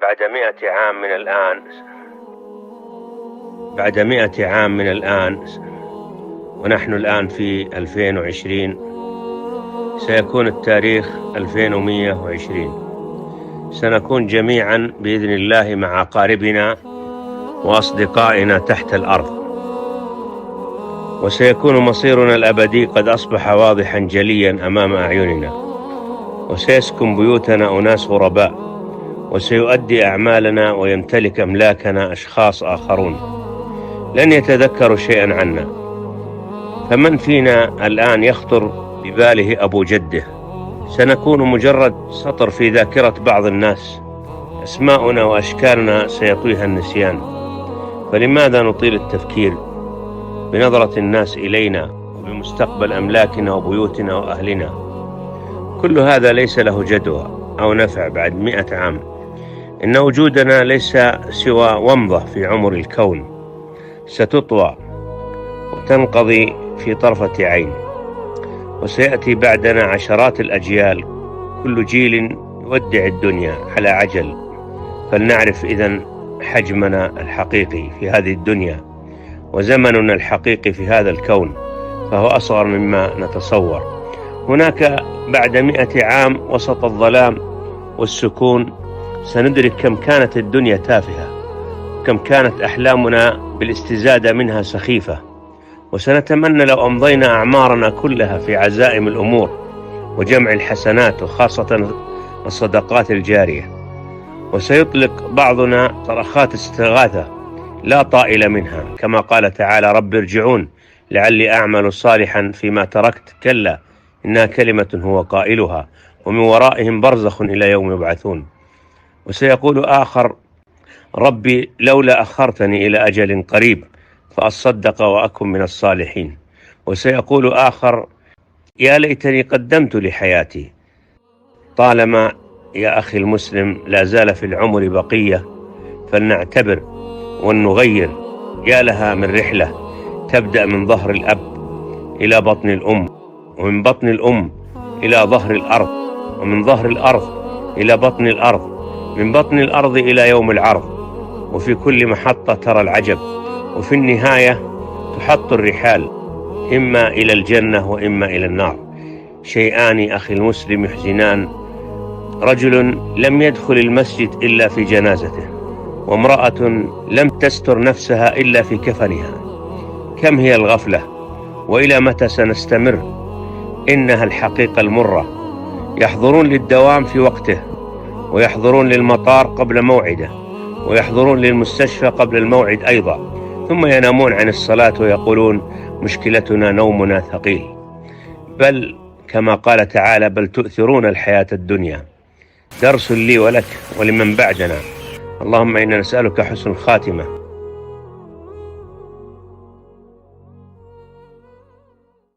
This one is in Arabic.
بعد 100 عام من الآن ونحن الآن في 2020 سيكون التاريخ 2120. سنكون جميعا بإذن الله مع أقاربنا وأصدقائنا تحت الأرض، وسيكون مصيرنا الأبدي قد أصبح واضحا جليا أمام أعيننا، وسيسكن بيوتنا أناس غرباء، وسيؤدي أعمالنا ويمتلك أملاكنا أشخاص آخرون لن يتذكروا شيئا عنا. فمن فينا الآن يخطر بباله أبو جده؟ سنكون مجرد سطر في ذاكرة بعض الناس، أسماؤنا وأشكالنا سيطويها النسيان. فلماذا نطيل التفكير بنظرة الناس إلينا وبمستقبل أملاكنا وبيوتنا وأهلنا؟ كل هذا ليس له جدوى أو نفع بعد 100 عام. إن وجودنا ليس سوى ومضة في عمر الكون ستطوى وتنقضي في طرفة عين، وسيأتي بعدنا عشرات الأجيال، كل جيل يودع الدنيا على عجل. فلنعرف إذن حجمنا الحقيقي في هذه الدنيا، وزمننا الحقيقي في هذا الكون فهو أصغر مما نتصور. هناك بعد 100 عام وسط الظلام والسكون سندرك كم كانت الدنيا تافهة، كم كانت أحلامنا بالاستزادة منها سخيفة، وسنتمنى لو أمضينا أعمارنا كلها في عزائم الأمور وجمع الحسنات، وخاصة الصدقات الجارية. وسيطلق بعضنا صرخات استغاثة لا طائل منها، كما قال تعالى: رب ارجعون لعلي أعمل صالحا فيما تركت، كلا إنها كلمة هو قائلها ومن ورائهم برزخ إلى يوم يبعثون. وسيقول آخر: ربي لولا أخرتني إلى أجل قريب فأصدق وأكن من الصالحين. وسيقول آخر: يا ليتني قدمت لحياتي. طالما يا أخي المسلم لا زال في العمر بقية، فلنعتبر ونغير. يا لها من رحلة تبدأ من ظهر الأب إلى بطن الأم، ومن بطن الأم إلى ظهر الأرض، ومن ظهر الأرض إلى بطن الأرض، من بطن الأرض إلى يوم العرض. وفي كل محطة ترى العجب، وفي النهاية تحط الرحال إما إلى الجنة وإما إلى النار. شيئان أخي المسلم يحزنان: رجل لم يدخل المسجد إلا في جنازته، وامرأة لم تستر نفسها إلا في كفنها. كم هي الغفلة، وإلى متى سنستمر؟ إنها الحقيقة المرة. يحضرون للدوام في وقته، ويحضرون للمطار قبل موعده، ويحضرون للمستشفى قبل الموعد أيضا، ثم ينامون عن الصلاة ويقولون مشكلتنا نومنا ثقيل. بل كما قال تعالى: بل تؤثرون الحياة الدنيا. درس لي ولك ولمن بعدنا. اللهم إنا نسألك حسن الخاتمة